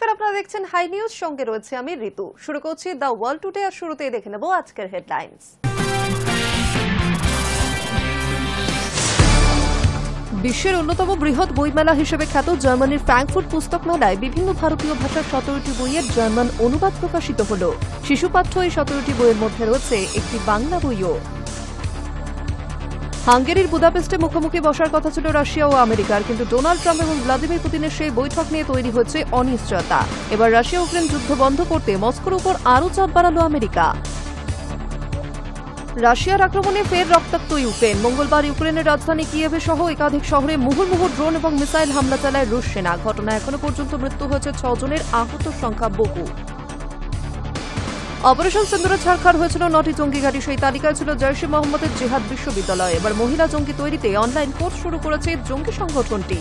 নমস্কার, আপনারা দেখছেন হাই নিউজ, সঙ্গে রয়েছে আমি ঋতু। শুরু করছি দ্য ওয়ার্ল্ড টুডে, আর শুরুতেই দেখে নেব আজকের হেডলাইন্স। বিশ্বের অন্যতম বৃহৎ বইমেলা হিসেবে খ্যাত জার্মানির ফ্র্যাঙ্কফুর্ট পুস্তক মেলায় বিভিন্ন ভারতীয় ভাষার 17টি বইয়ের জার্মান অনুবাদ প্রকাশিত হল। শিশুপাঠ্য এই 17টি বইয়ের মধ্যে রয়েছে একটি বাংলা বইও। হাঙ্গেরির বুদাপেস্টে মুখোমুখি বসার কথা ছিল রাশিয়া ও আমেরিকার, কিন্তু ডোনাল্ড ট্রাম্প এবং ভ্লাদিমির পুতিনের সেই বৈঠক নিয়ে তৈরি হয়েছে অনিশ্চয়তা। এবার রাশিয়া ইউক্রেন যুদ্ধ বন্ধ করতে মস্কোর উপর আরও চাপ বাড়াল আমেরিকা। রাশিয়ার আক্রমণে ফের রক্তাক্ত ইউক্রেন। মঙ্গলবার ইউক্রেনের রাজধানী কিয়েভে সহ একাধিক শহরে মুহুর্মুহু ড্রোন এবং মিসাইল হামলা চালায় রুশ সেনা। ঘটনায় এখনো পর্যন্ত মৃত্যু হয়েছে 6 জনের, আহত সংখ্যা বহু। অপারেশন সিন্দুরে ছাড়খাড় হয়েছিল 9টি জঙ্গি ঘাঁটি। সেই তালিকায় ছিল জৈশ-ই মোহাম্মদের জিহাদ বিশ্ববিদ্যালয়। এবার মহিলা জঙ্গি তৈরিতে অনলাইন কোর্স শুরু করেছে জঙ্গি সংগঠনটি।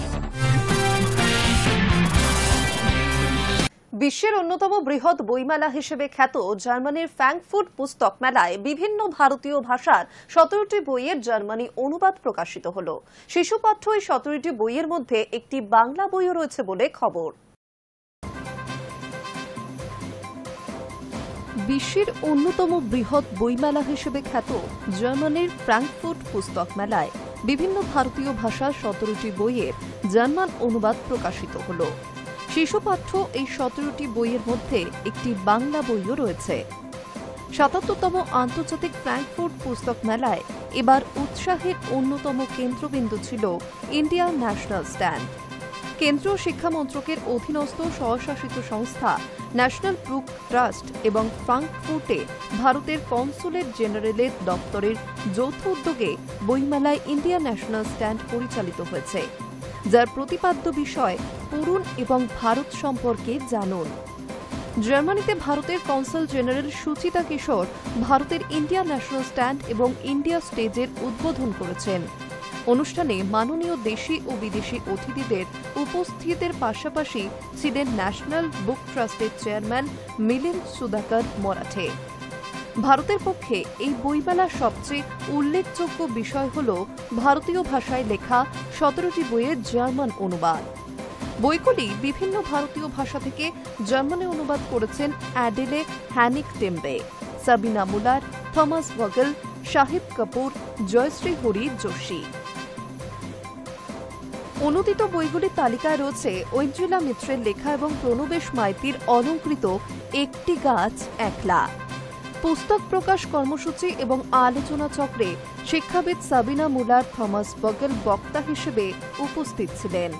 বিশ্বের অন্যতম বৃহৎ বইমেলা হিসেবে খ্যাত জার্মানির ফ্র্যাঙ্কফুর্ট পুস্তক মেলায় বিভিন্ন ভারতীয় ভাষার 17টি বইয়ের জার্মানি অনুবাদ প্রকাশিত হল। শিশুপাঠ্য এই 17টি বইয়ের মধ্যে একটি বাংলা বইও রয়েছে বলে খবর। বিশ্বের অন্যতম বৃহৎ বইমেলা হিসেবে খ্যাত জার্মানির ফ্র্যাঙ্কফুর্ট পুস্তক মেলায় বিভিন্ন ভারতীয় ভাষার 17টি বইয়ের জার্মান অনুবাদ প্রকাশিত হল। শিশুপাঠ্য এই 17টি বইয়ের মধ্যে একটি বাংলা বইও রয়েছে। ৭৭তম আন্তর্জাতিক ফ্র্যাঙ্কফুর্ট পুস্তক মেলায় এবার উৎসাহের অন্যতম কেন্দ্রবিন্দু ছিল ইন্ডিয়া ন্যাশনাল স্ট্যান্ড। কেন্দ্রীয় শিক্ষা মন্ত্রকের অধীনস্থ স্বশাসিত সংস্থা ন্যাশনাল বুক ট্রাস্ট এবং ফ্র্যাঙ্কফুর্টে ভারতের কনসুলেট জেনারেলের দপ্তরের যৌথ উদ্যোগে বইমেলায় ইন্ডিয়া ন্যাশনাল স্ট্যান্ড পরিচালিত হয়েছে, যার প্রতিপাদ্য বিষয় পড়ুন এবং ভারত সম্পর্কে জানুন। জার্মানিতে ভারতের কনসাল জেনারেল সুচিতা কিশোর ভারতের ইন্ডিয়া ন্যাশনাল স্ট্যান্ড এবং ইন্ডিয়া স্টেজের উদ্বোধন করেছেন। অনুষ্ঠানে মাননীয় দেশি ও বিদেশি অতিথিদের উপস্থিতির পাশাপাশি ছিলেন ন্যাশনাল বুক ট্রাস্টের চেয়ারম্যান মিলিন্দ সুধাকর মরাঠে। ভারতের পক্ষে এই বইমেলার সবচেয়ে উল্লেখযোগ্য বিষয় হল ভারতীয় ভাষায় লেখা 17টি বইয়ের জার্মান অনুবাদ। বইগুলি বিভিন্ন ভারতীয় ভাষা থেকে জার্মানে অনুবাদ করেছেন অ্যাডেলে হ্যানিক টেম্বে, সাবিনা মুলার, থমাস ভগেল, শাহিদ কাপুর, জয়শ্রী হরি যোশী। অনুদিত বইগুলির তালিকায় রয়েছে ঐন্দ্রিলা মিত্রের লেখা এবং প্রণবেশ মাইতির অলঙ্কৃত একটি গাছ একলা। পুস্তক প্রকাশ কর্মসূচি এবং আলোচনা চক্রে শিক্ষাবিদ সাবিনা মুলার, থমাস বগেল বক্তা হিসেবে উপস্থিত ছিলেন।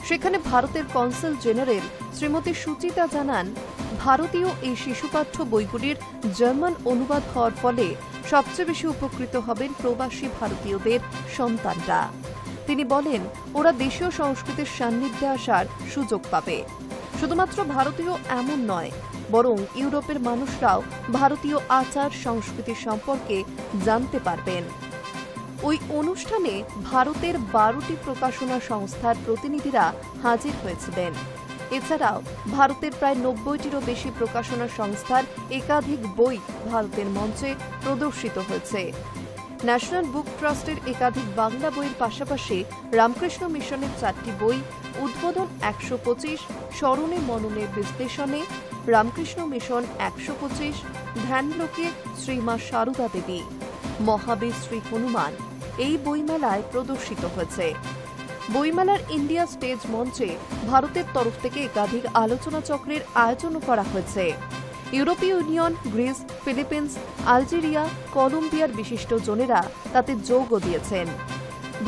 সেখানে ভারতের কনসাল জেনারেল শ্রীমতী সুচিতা জানান, ভারতীয় এই শিশুপাঠ্য বইগুলির জার্মান অনুবাদ হওয়ার ফলে সবচেয়ে বেশি উপকৃত হবেন প্রবাসী ভারতীয়দের সন্তানরা। তিনি বলেন, ওরা দেশীয় সংস্কৃতির সান্নিধ্যে আসার সুযোগ পাবে। শুধুমাত্র ভারতীয় এমন নয়, বরং ইউরোপের মানুষরাও ভারতীয় আচার সংস্কৃতি সম্পর্কে জানতে পারবেন। ওই অনুষ্ঠানে ভারতের 12টি প্রকাশনা সংস্থার প্রতিনিধিরা হাজির হয়েছিলেন। এছাড়াও ভারতের প্রায় 90টিরও বেশি প্রকাশনা সংস্থার একাধিক বই ভারতের মঞ্চে প্রদর্শিত হয়েছে। ন্যাশনাল বুক ট্রাস্টের একাধিক বাংলা বইয়ের পাশাপাশি রামকৃষ্ণ মিশনের 4টি বই, উদ্বোধন 125, স্মরণে মননে বিশ্লেষণে রামকৃষ্ণ মিশন 125, ধ্যানলোকে শ্রীমা সারদা দেবী, মহাবীর শ্রী হনুমান এই বইমেলায় প্রদর্শিত হয়েছে। বইমেলার ইন্ডিয়া স্টেজ মঞ্চে ভারতের তরফ থেকে একাধিক আলোচনা চক্রের আয়োজনও করা হয়েছে। ইউরোপীয় ইউনিয়ন, গ্রিস, ফিলিপিন্স, আলজেরিয়া, কলম্বিয়ার বিশিষ্ট জনেরা তাতে যোগও দিয়েছেন।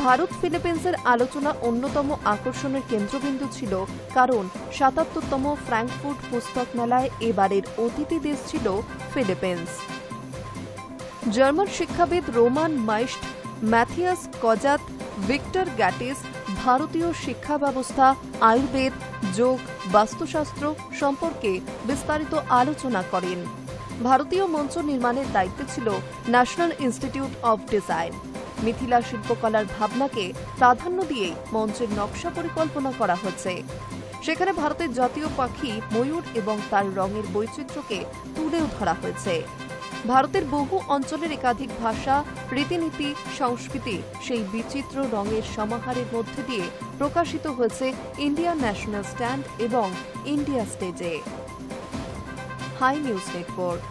ভারত ফিলিপিন্সের আলোচনা অন্যতম আকর্ষণের কেন্দ্রবিন্দু ছিল, কারণ ৭৭তম ফ্র্যাঙ্কফুর্ট পুস্তক মেলায় এবারের অতিথি দেশ ছিল ফিলিপিন্স। জার্মান শিক্ষাবিদ রোমান মাইস্ট, ম্যাথিয়াস কজাত, ভিক্টর গ্যাটিস ভারতীয় শিক্ষা ব্যবস্থা, আয়ুর্বেদ, যোগ, বাস্তুশাস্ত্র সম্পর্কে বিস্তারিত আলোচনা করেন। ভারতীয় মঞ্চ নির্মাণের দায়িত্বে ছিল national institute of design. Mithila শিল্পকলার ভাবনাকে প্রাধান্য দিয়ে মঞ্চের নকশা পরিকল্পনা করা হয়েছে। সেখানে ভারতের জাতীয় পাখি ময়ূর এবং তার রঙের বৈচিত্র্যকে তুলেও ধরা হয়েছে। ভারতের বহু অঞ্চলের একাধিক ভাষা, রীতিনীতি, সংস্কৃতি সেই বিচিত্র রঙের সমাহারের মধ্যে দিয়ে প্রকাশিত হয়েছে ইন্ডিয়ান ন্যাশনাল স্ট্যান্ড এবং ইন্ডিয়া স্টেজে। Hi news network.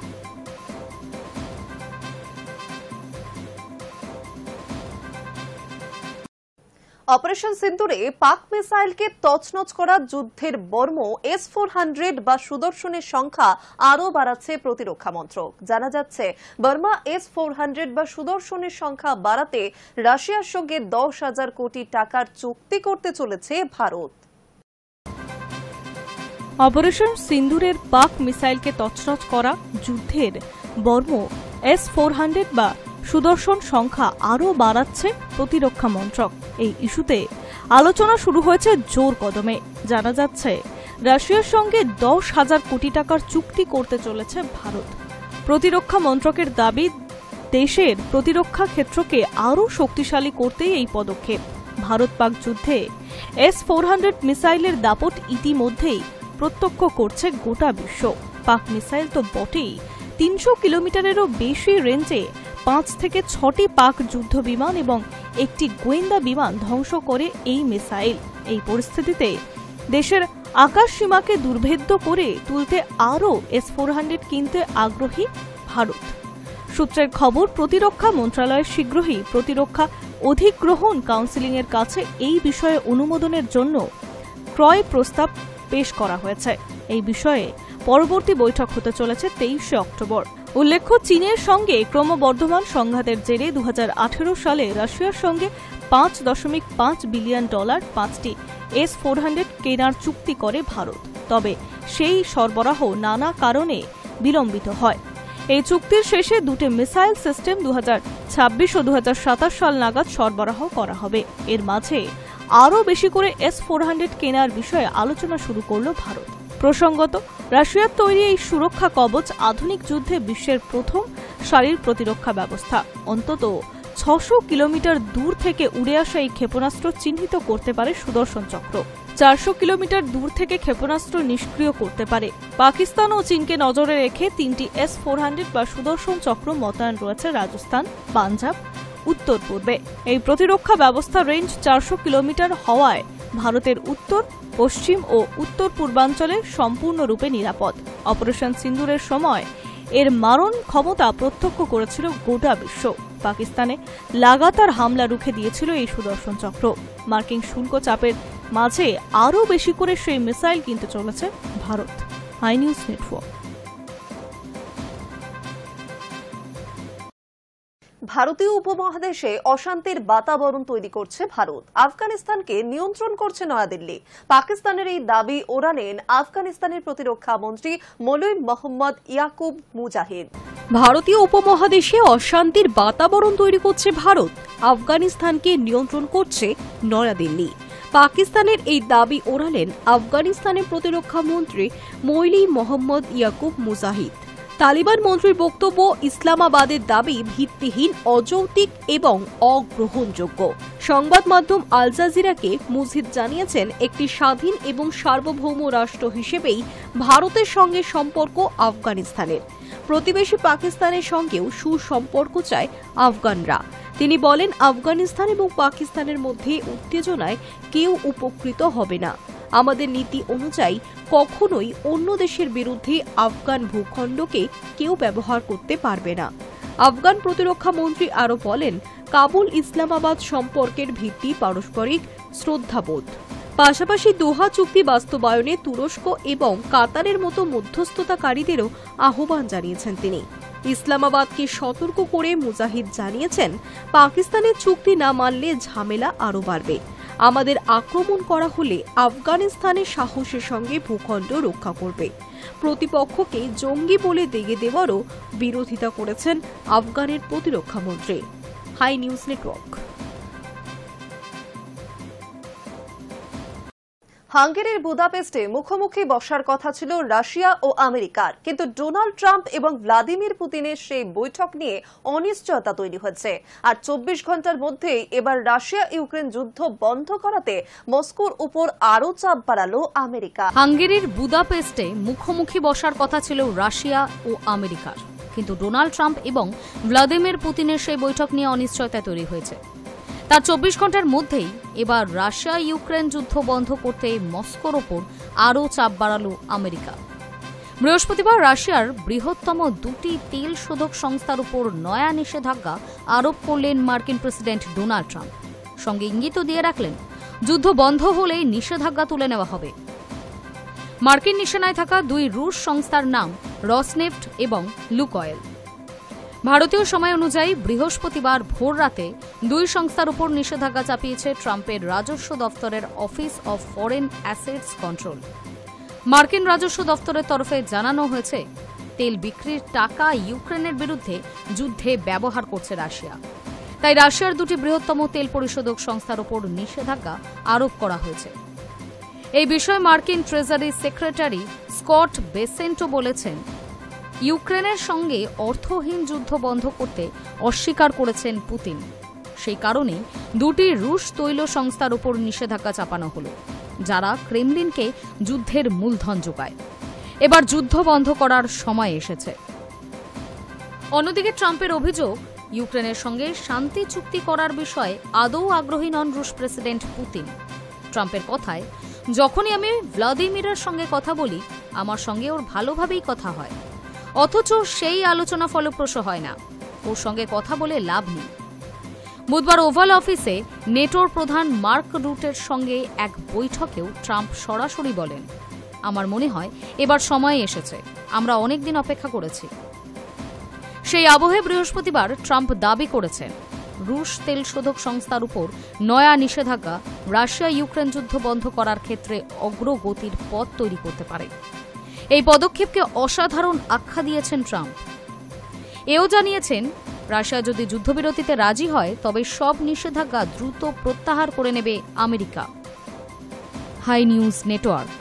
অপারেশন সিন্দুরে পাক মিসাইলকে তছনছ করা যুদ্ধের বর্ম S-400 বা সুদর্শনের সংখ্যা আরও বাড়াচ্ছে প্রতিরক্ষা মন্ত্রক। জানা যাচ্ছে, বর্মা S-400 বা সুদর্শনের সংখ্যা বাড়াতে রাশিয়ার সঙ্গে 10,000 কোটি টাকার চুক্তি করতে চলেছে ভারত। অপারেশন সিন্দুরের পাক মিসাইলকে তছনছ করা যুদ্ধের বর্ম S-400 বা সুদর্শন সংখ্যা আরও বাড়াচ্ছে প্রতিরক্ষা মন্ত্রক। এই ইস্যুতে আলোচনা শুরু হয়েছে জোর কদমে। জানা যাচ্ছে, রাশিয়ার সঙ্গে 10,000 কোটি টাকার চুক্তি করতে চলেছে ভারত। প্রতিরক্ষা মন্ত্রকের দাবি, দেশের প্রতিরক্ষা ক্ষেত্রকে আরও শক্তিশালী করতেই এই পদক্ষেপ। ভারত পাক যুদ্ধে S-400 মিসাইলের দাপট ইতিমধ্যেই প্রত্যক্ষ করছে গোটা বিশ্ব। পাক মিসাইল তো বটেই, 300 কিলোমিটারেরও বেশি রেঞ্জে 5 থেকে 6টি পাক যুদ্ধ বিমান এবং একটি গোয়েন্দা বিমান ধ্বংস করে এই মিসাইল। এই পরিস্থিতিতে দেশের আকাশ সীমাকে দুর্ভেদ্য করে তুলতে আরও S-400 কিনতে আগ্রহী ভারত। সূত্রের খবর, প্রতিরক্ষা মন্ত্রণালয় শীঘ্রই প্রতিরক্ষা অধিগ্রহণ কাউন্সিলের কাছে এই বিষয়ে অনুমোদনের জন্য ক্রয় প্রস্তাব পেশ করা হয়েছে। এই বিষয়ে পরবর্তী বৈঠক হতে চলেছে 23শে অক্টোবর। উল্লেখ্য, চীনের সঙ্গে ক্রমবর্ধমান সংঘাতের জেরে 2018 সালে রাশিয়ার সঙ্গে $5.5 বিলিয়ন 5টি S-400 কেনার চুক্তি করে ভারত। তবে সেই সরবরাহ নানা কারণে বিলম্বিত হয়। এই চুক্তির শেষে দুটি মিসাইল সিস্টেম 2026 ও 2027 সাল নাগাদ সরবরাহ করা হবে। এর মাঝে আরও বেশি করে S-400 কেনার বিষয়ে আলোচনা শুরু করল ভারত। প্রসঙ্গত, রাশিয়ার তৈরি এই সুরক্ষা কবচ আধুনিক যুদ্ধে বিশ্বের প্রথম সারির প্রতিরক্ষা ব্যবস্থা। অন্তত 600 কিলোমিটার দূর থেকে উড়ে আসা এই ক্ষেপণাস্ত্র চিহ্নিত করতে পারে সুদর্শন চক্র। 400 কিলোমিটার দূর থেকে ক্ষেপণাস্ত্র নিষ্ক্রিয় করতে পারে। পাকিস্তান ও চীনকে নজরে রেখে 3টি S-400 বা সুদর্শন চক্র মোতায়েন রয়েছে রাজস্থান, পাঞ্জাব, উত্তর পূর্বে। এই প্রতিরক্ষা ব্যবস্থা রেঞ্জ 400 কিলোমিটার হওয়ায় ভারতের উত্তর, পশ্চিম ও উত্তর পূর্বাঞ্চলে সম্পূর্ণরূপে নিরাপদ। অপারেশন সিন্দুরের সময় এর মারণ ক্ষমতা প্রত্যক্ষ করেছিল গোটা বিশ্ব। পাকিস্তানে লাগাতার হামলা রুখে দিয়েছিল এই সুদর্শন চক্র। মার্কিন শুল্ক চাপের মাঝে আরও বেশি করে সেই মিসাইল কিনতে চলেছে ভারত। High news network. ভারতীয় উপমহাদেশে অশান্তির বাতাবরণ তৈরি করছে ভারত। আফগানিস্তানকে নিয়ন্ত্রণ করছে নয়াদিল্লি। পাকিস্তানের এই দাবি ওড়ালেন আফগানিস্তানের প্রতিরক্ষা মন্ত্রী মৌলভী মোহাম্মদ ইয়াকুব মুজাহিদ। ভারতীয় উপমহাদেশে অশান্তির বাতাবরণ তৈরি করছে ভারত, আফগানিস্তানকে নিয়ন্ত্রণ করছে নয়াদিল্লি। পাকিস্তানের এই দাবি ওড়ালেন আফগানিস্তানের প্রতিরক্ষা মন্ত্রী মৌলভী মোহাম্মদ ইয়াকুব মুজাহিদ। তালিবান মন্ত্রীর বক্তব্য, ইসলামাবাদের দাবি ভিত্তিহীন, অযৌক্তিক এবং অগ্রহণযোগ্য। সংবাদ মাধ্যম আল জাজিরাকে মুজাহিদ জানিয়েছেন, একটি স্বাধীন এবং সার্বভৌম রাষ্ট্র হিসেবেই ভারতের সঙ্গে সম্পর্ক আফগানিস্তানের। প্রতিবেশী পাকিস্তানের সঙ্গেও সুসম্পর্ক চায় আফগানরা। তিনি বলেন, আফগানিস্তান এবং পাকিস্তানের মধ্যে উত্তেজনায় কেউ উপকৃত হবে না। আমাদের নীতি অনুযায়ী কখনোই অন্য দেশের বিরুদ্ধে আফগান ভূখণ্ডকে কেউ ব্যবহার করতে পারবে না। আফগান প্রতিরক্ষা মন্ত্রী আরও বলেন, কাবুল ইসলামাবাদ সম্পর্কের ভিত্তি পারস্পরিক শ্রদ্ধাবোধ। পাশাপাশি দোহা চুক্তি বাস্তবায়নে তুরস্ক এবং কাতারের মতো মধ্যস্থতাকারীদেরও আহ্বান জানিয়েছেন তিনি। ইসলামাবাদকে সতর্ক করে মুজাহিদ জানিয়েছেন, পাকিস্তানের চুক্তি না মানলে ঝামেলা আরও বাড়বে। আমাদের আক্রমণ করা হলে আফগানিস্তানের সাহসের সঙ্গে ভূখণ্ড রক্ষা করবে। প্রতিপক্ষকে জঙ্গি বলে দেগে দেওয়ারও বিরোধিতা করেছেন আফগানের প্রতিরক্ষা মন্ত্রী। Hi news Network. হাঙ্গেরির বুদাপেস্টে মুখোমুখি বসার কথা ছিল রাশিয়া ও আমেরিকার, কিন্তু ডোনাল্ড ট্রাম্প এবং ভ্লাদিমির পুতিনের সেই বৈঠক নিয়ে অনিশ্চয়তা তৈরি হয়েছে। আর 24 ঘন্টার মধ্যেই এবার রাশিয়া ইউক্রেন যুদ্ধ বন্ধ করাতে মস্কোর উপর আরও চাপ বাড়ালো আমেরিকা। হাঙ্গেরির বুদাপেস্টে মুখোমুখি বসার কথা ছিল রাশিয়া ও আমেরিকার। কিন্তু ডোনাল্ড ট্রাম্প এবং ভ্লাদিমির পুতিনের সেই বৈঠক নিয়ে অনিশ্চয়তা তৈরি হয়েছে। তার 24 ঘন্টার মধ্যেই এবার রাশিয়া ইউক্রেন যুদ্ধ বন্ধ করতে মস্কোর ওপর আরও চাপ বাড়ালো আমেরিকা। বৃহস্পতিবার রাশিয়ার বৃহত্তম দুটি তেল শোধক সংস্থার উপর নয়া নিষেধাজ্ঞা আরোপ করলেন মার্কিন প্রেসিডেন্ট ডোনাল্ড ট্রাম্প। সঙ্গে ইঙ্গিতও দিয়ে রাখলেন, যুদ্ধ বন্ধ হলেই নিষেধাজ্ঞা তুলে নেওয়া হবে। মার্কিন নিশানায় থাকা দুই রুশ সংস্থার নাম রসনেফট এবং লুকয়েল। ভারতীয় সময় অনুযায়ী বৃহস্পতিবার ভোর রাতে দুই সংস্থার উপর নিষেধাজ্ঞা চাপিয়েছে ট্রাম্পের রাজস্ব দফতরের office of foreign assets control. মার্কিন রাজস্ব দফতরের তরফে জানানো হয়েছে, তেল বিক্রির টাকা ইউক্রেনের বিরুদ্ধে যুদ্ধে ব্যবহার করছে রাশিয়া। তাই রাশিয়ার দুটি বৃহত্তম তেল পরিশোধক সংস্থার উপর নিষেধাজ্ঞা আরোপ করা হয়েছে। এই বিষয়ে মার্কিন ট্রেজারি সেক্রেটারি স্কট বেসেন্টো বলেছেন, ইউক্রেনের সঙ্গে অর্থহীন যুদ্ধ বন্ধ করতে অস্বীকার করেছেন পুতিন। সেই কারণেই দুটি রুশ তৈল সংস্থার উপর নিষেধাজ্ঞা চাপানো হল, যারা ক্রেমলিনকে যুদ্ধের মূলধন যোগায়। এবার যুদ্ধ বন্ধ করার সময় এসেছে। অন্যদিকে ট্রাম্পের অভিযোগ, ইউক্রেনের সঙ্গে শান্তি চুক্তি করার বিষয়ে আদৌ আগ্রহী নন রুশ প্রেসিডেন্ট পুতিন। ট্রাম্পের কথায়, যখনই আমি ভ্লাদিমিরের সঙ্গে কথা বলি, আমার সঙ্গে ওর ভালোভাবেই কথা হয়, অথচ সেই আলোচনা ফলপ্রসূ হয় না। ওর সঙ্গে কথা বলে লাভ নেই। বুধবার ওভাল অফিসে নেটোর প্রধান মার্ক রুটের সঙ্গে এক বৈঠকেও ট্রাম্প সরাসরি বলেন, আমার মনে হয় এবার সময় এসেছে, আমরা অনেকদিন অপেক্ষা করেছি। সেই আবহে বৃহস্পতিবার ট্রাম্প দাবি করেছেন, রুশ তেল শোধক সংস্থার উপর নয়া নিষেধাজ্ঞা রাশিয়া ইউক্রেন যুদ্ধ বন্ধ করার ক্ষেত্রে অগ্রগতির পথ তৈরি করতে পারে। এই পদক্ষেপকে অসাধারণ আখ্যা দিয়েছেন ট্রাম্প। এও জানিয়েছেন, রাশিয়া যদি যুদ্ধবিরতিতে রাজি হয় তবে সব নিষেধাজ্ঞা দ্রুত প্রত্যাহার করে নেবে আমেরিকা। High news network.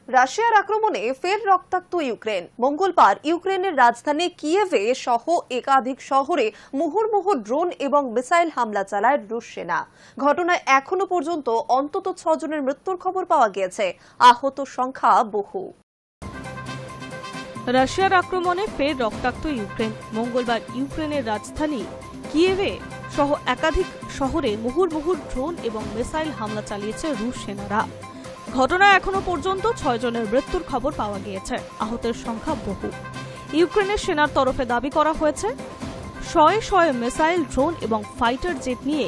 রাশিয়ার আক্রমণে ফের রক্তাক্ত ইউক্রেন। মঙ্গলবার ইউক্রেনের রাজধানী কিয়েভে সহ একাধিক শহরে মুহুর্মুহু ড্রোন এবং মিসাইল হামলা চালায় রুশ সেনা। ঘটনায় এখনো পর্যন্ত অন্তত 6 জনের মৃত্যুর খবর পাওয়া গিয়েছে, আহত সংখ্যা বহু। রাশিয়ার আক্রমণে ফের রক্তাক্ত ইউক্রেন। মঙ্গলবার ইউক্রেনের রাজধানী কিয়েভে সহ একাধিক শহরে মুহুর্মুহু ড্রোন এবং মিসাইল হামলা চালিয়েছে রুশ সেনারা। ঘটনায় এখনো পর্যন্ত 6 জনের মৃত্যুর খবর পাওয়া গিয়েছে, আহতের সংখ্যা বহু। ইউক্রেনের সেনার তরফে দাবি করা হয়েছে, শয়ে শয়ে মিসাইল, ড্রোন এবং ফাইটার জেট নিয়ে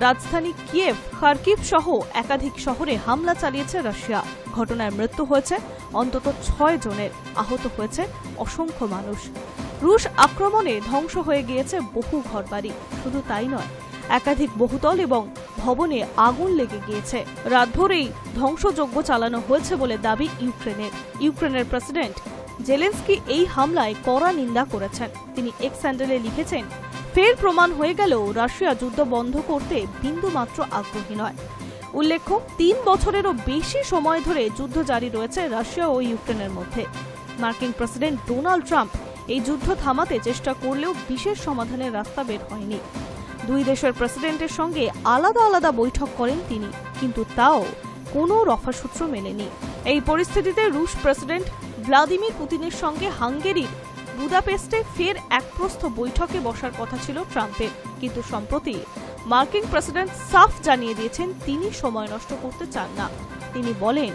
রাজধানী কিয়েভ, খার্কিভ সহ একাধিক শহরে হামলা চালিয়েছে রাশিয়া। ঘটনায় মৃত্যু হয়েছে অন্তত 6 জনের, আহত হয়েছে অসংখ্য মানুষ। রুশ আক্রমণে ধ্বংস হয়ে গিয়েছে বহু ঘরবাড়ি। শুধু তাই নয়, একাধিক বহুতল এবং ভবনে আগুন লেগে গিয়েছে। রাতভর এই ধ্বংসযজ্ঞ চালানো হয়েছে বলে দাবি ইউক্রেনের। ইউক্রেনের প্রেসিডেন্ট জেলেন্সকি এই হামলায় কড়া নিন্দা করেছেন। তিনি এক্স হ্যান্ডেলে লিখেছেন, ফের প্রমাণ হয়ে গেল রাশিয়া যুদ্ধ বন্ধ করতে বিন্দুমাত্র আগ্রহী নয়। উল্লেখ্য, 3 বছরেরও বেশি সময় ধরে যুদ্ধ জারি রয়েছে রাশিয়া ও ইউক্রেনের মধ্যে। মার্কিন প্রেসিডেন্ট ডোনাল্ড ট্রাম্প এই যুদ্ধ থামাতে চেষ্টা করলেও বিশেষ সমাধানের রাস্তা বের হয়নি। দুই দেশের প্রেসিডেন্টের সঙ্গে আলাদা আলাদা বৈঠক করেন তিনি, কিন্তু তাও কোনো রফাসূত্র মেলেনি। এই পরিস্থিতিতে রুশ প্রেসিডেন্ট ভ্লাদিমির পুতিনের সঙ্গে হাঙ্গেরির বুদাপেস্টে ফের একপ্রস্থ বৈঠকে বসার কথা ছিল ট্রাম্পের, কিন্তু সম্প্রতি মার্কিন প্রেসিডেন্ট সাফ জানিয়ে দিয়েছেন তিনি সময় নষ্ট করতে চান না। তিনি বলেন,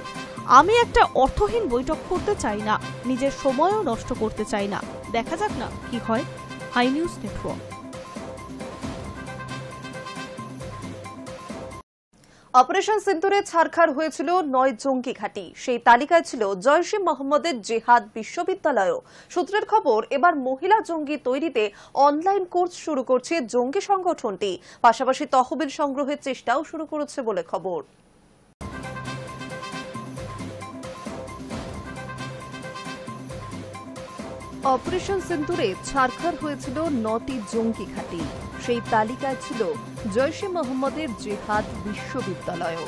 আমি একটা অর্থহীন বৈঠক করতে চাই না, নিজের সময়ও নষ্ট করতে চাই না। দেখা যাক না কি হয়। Hi news network. অপারেশন সিন্দুরে ছারখার হয়েছিল 9 জঙ্গি ঘাঁটি। সেই তালিকায় ছিল জয়শ-ই মোহাম্মদের জেহাদ বিশ্ববিদ্যালয়ও। সূত্রের খবর, এবার মহিলা জঙ্গি তৈরিতে অনলাইন কোর্স শুরু করছে জঙ্গি সংগঠনটি। পাশাপাশি তহবিল সংগ্রহের চেষ্টাও শুরু করেছে বলে খবর। অপারেশন সিন্দুরে ছারখার হয়েছিল 9টি জঙ্গি ঘাঁটি। সেই তালিকায় ছিল জয়শ-ই মোহাম্মদের জেহাদ বিশ্ববিদ্যালয়ও।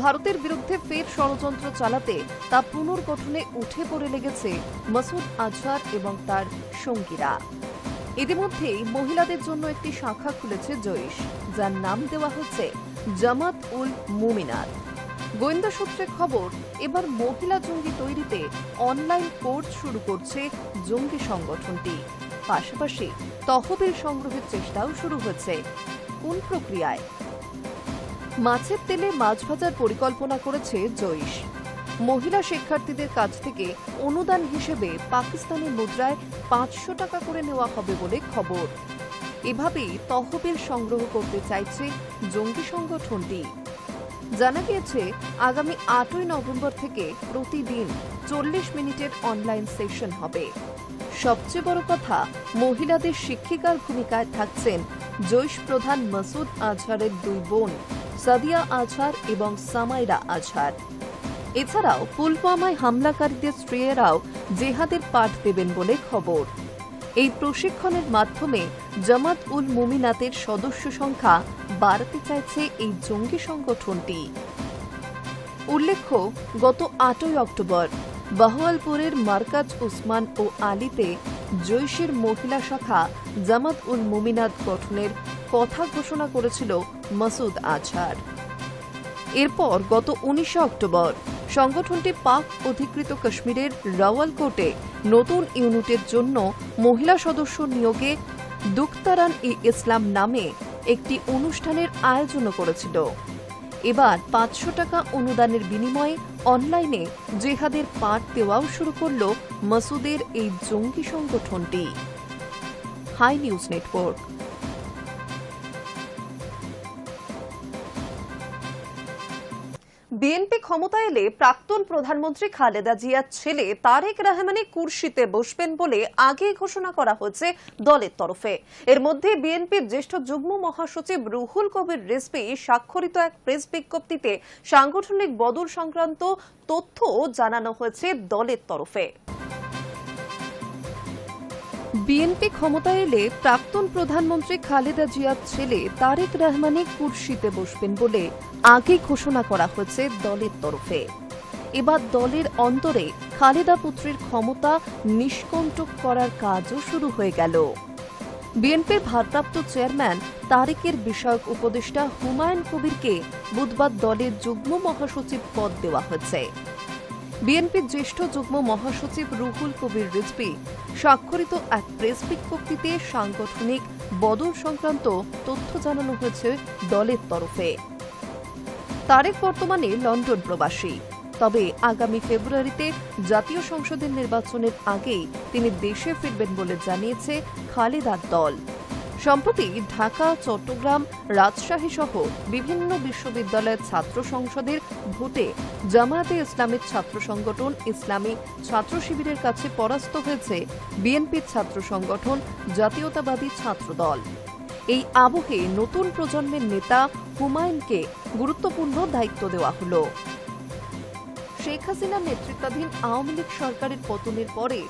ভারতের বিরুদ্ধে ফের ষড়যন্ত্র চালাতে তা পুনর্গঠনে উঠে পড়ে লেগেছে মাসুদ আজহার এবং তার সঙ্গীরা। ইতিমধ্যেই মহিলাদের জন্য একটি শাখা খুলেছে জৈশ, যার নাম দেওয়া হচ্ছে জামাত উল মুমিনাত। গোয়েন্দা সূত্রে খবর, এবার মহিলা জঙ্গি তৈরিতে অনলাইন কোর্স শুরু করছে জঙ্গি সংগঠনটি। পাশাপাশি তহবিল সংগ্রহের চেষ্টাও শুরু হয়েছে। কোন প্রক্রিয়ায়? মাছের তেলে মাছ ভাজার পরিকল্পনা করেছে জৈশ। মহিলা শিক্ষার্থীদের কাছ থেকে অনুদান হিসেবে পাকিস্তানি মুদ্রায় 500 টাকা করে নেওয়া হবে বলে খবর। এভাবেই তহবিল সংগ্রহ করতে চাইছে জঙ্গি সংগঠনটি। জানা গিয়েছে, আগামী 8ই নভেম্বর থেকে প্রতিদিন 40 মিনিটের অনলাইন সেশন হবে। সবচেয়ে বড় কথা, মহিলাদের শিক্ষিকার ভূমিকায় থাকছেন জৈশ প্রধান মাসুদ আজহারের 2 বোন সাদিয়া আজহার এবং সামাইরা আজহার। এছাড়াও পুলওয়ামায় হামলাকারীদের স্ত্রীরাও জেহাদের পাঠ দেবেন বলে খবর। এই প্রশিক্ষণের মাধ্যমে জামাত উল মুমিনাতের সদস্য সংখ্যা বাড়াতে চাইছে এই জঙ্গি সংগঠনটি। উল্লেখ্য, গত 8ই অক্টোবর বাহওয়ালপুরের মার্কাজ উসমান ও আলীতে জৈশের মহিলা শাখা জামাত উল মুমিনাত গঠনের কথা ঘোষণা করেছিল মাসুদ আজহার। এরপর গত 19 অক্টোবর সংগঠনটি পাক অধিকৃত কাশ্মীরের রাওয়ালকোটে নতুন ইউনিটের জন্য মহিলা সদস্য নিয়োগে দুখতারান-ই-ইসলাম নামে একটি অনুষ্ঠানের আয়োজন করেছিল। এবার 500 টাকা অনুদানের বিনিময়ে অনলাইনে জেহাদের পাঠ দেওয়াও শুরু করল মাসুদের এই জঙ্গি সংগঠনটি। High news network. বিএনপি ক্ষমতায় এলে প্রাক্তন প্রধানমন্ত্রী খালেদা জিয়ার ছেলে তারেক রহমানি কুরসিতে বসবেন বলে আগেই ঘোষণা করা হয়েছে দলের তরফে। এর মধ্যে বিএনপির জ্যেষ্ঠ যুগ্ম মহাসচিব রুহুল কবির রিজভী স্বাক্ষরিত এক প্রেস বিজ্ঞপ্তিতে সাংগঠনিক বদল সংক্রান্ত তথ্য জানানো হয়েছে দলের তরফে। বিএনপি ক্ষমতায় এলে প্রাক্তন প্রধানমন্ত্রী খালেদা জিয়ার ছেলে তারেক রহমানি কুরসিতে বসবেন বলে আগেই ঘোষণা করা হয়েছে দলের তরফে। এবার দলের অন্তরে খালেদা পুত্রের ক্ষমতা নিষ্কণ্টক করার কাজও শুরু হয়ে গেল। বিএনপির ভারপ্রাপ্ত চেয়ারম্যান তারেকের বিষয়ক উপদেষ্টা হুমায়ুন কবিরকে বুধবার দলের যুগ্ম মহাসচিব পদ দেওয়া হয়েছে। বিএনপির জ্যেষ্ঠ যুগ্ম মহাসচিব রুহুল কবির রিজভী স্বাক্ষরিত এক প্রেস বিজ্ঞপ্তিতে সাংগঠনিক বদল সংক্রান্ত তথ্য জানানো হয়েছে দলের তরফে। তারেক বর্তমানে লন্ডন প্রবাসী, তবে আগামী ফেব্রুয়ারিতে জাতীয় সংসদের নির্বাচনের আগেই তিনি দেশে ফিরবেন বলে জানিয়েছে খালেদার দল। সম্প্রতি ঢাকা, চট্টগ্রাম, রাজশাহী সহ বিভিন্ন বিশ্ববিদ্যালয়ের ছাত্র সংসদের ভোটে জামায়াতে ইসলামের ছাত্র সংগঠন ইসলামী ছাত্র শিবিরের কাছে পরাস্ত হয়েছে বিএনপির ছাত্র সংগঠন জাতীয়তাবাদী ছাত্র দল। এই আবহে নতুন প্রজন্মের নেতা হুমায়ুনকে গুরুত্বপূর্ণ দায়িত্ব দেওয়া হল। শেখ হাসিনার নেতৃত্বাধীন আওয়ামী লীগ সরকারের পতনের পরে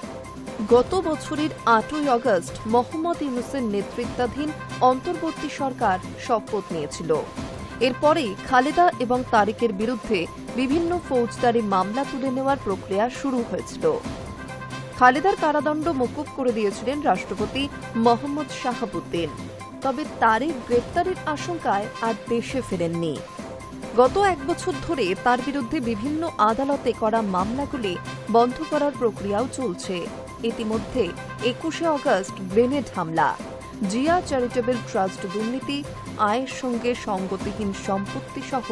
গত বছরের 8ই আগস্ট মোহাম্মদ ইউনূসের নেতৃত্বাধীন অন্তর্বর্তী সরকার শপথ নিয়েছিল। এরপরেই খালেদা এবং তারেকের বিরুদ্ধে বিভিন্ন ফৌজদারি মামলা তুলে নেওয়ার প্রক্রিয়া শুরু হয়েছিল। খালেদার কারাদণ্ড মকুব করে দিয়েছিলেন রাষ্ট্রপতি মোহাম্মদ শাহাবুদ্দিন, তবে তারেক গ্রেপ্তারের আশঙ্কায় আর দেশে ফেরেননি। গত 1 বছর ধরে তার বিরুদ্ধে বিভিন্ন আদালতে করা মামলাগুলি বন্ধ করার প্রক্রিয়াও চলছে। ইতিমধ্যে 21শে আগস্ট গ্রেনেড হামলা, জিয়া চ্যারিটেবল ট্রাস্ট দুর্নীতি, আয়ের সঙ্গে সঙ্গতিহীন সম্পত্তি সহ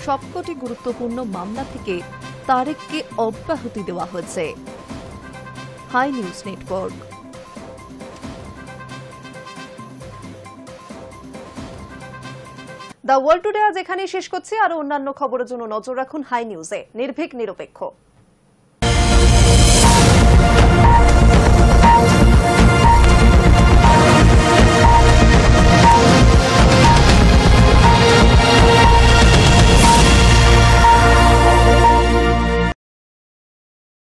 সবকটি গুরুত্বপূর্ণ মামলা থেকে তারেককে অব্যাহতি দেওয়া হয়েছে। Hi news network. The world today আজ এখানেই শেষ করছি। আরো অন্যান্য খবরের জন্য নজর রাখুন হাই নিউজে। নির্ভীক, নিরপেক্ষ।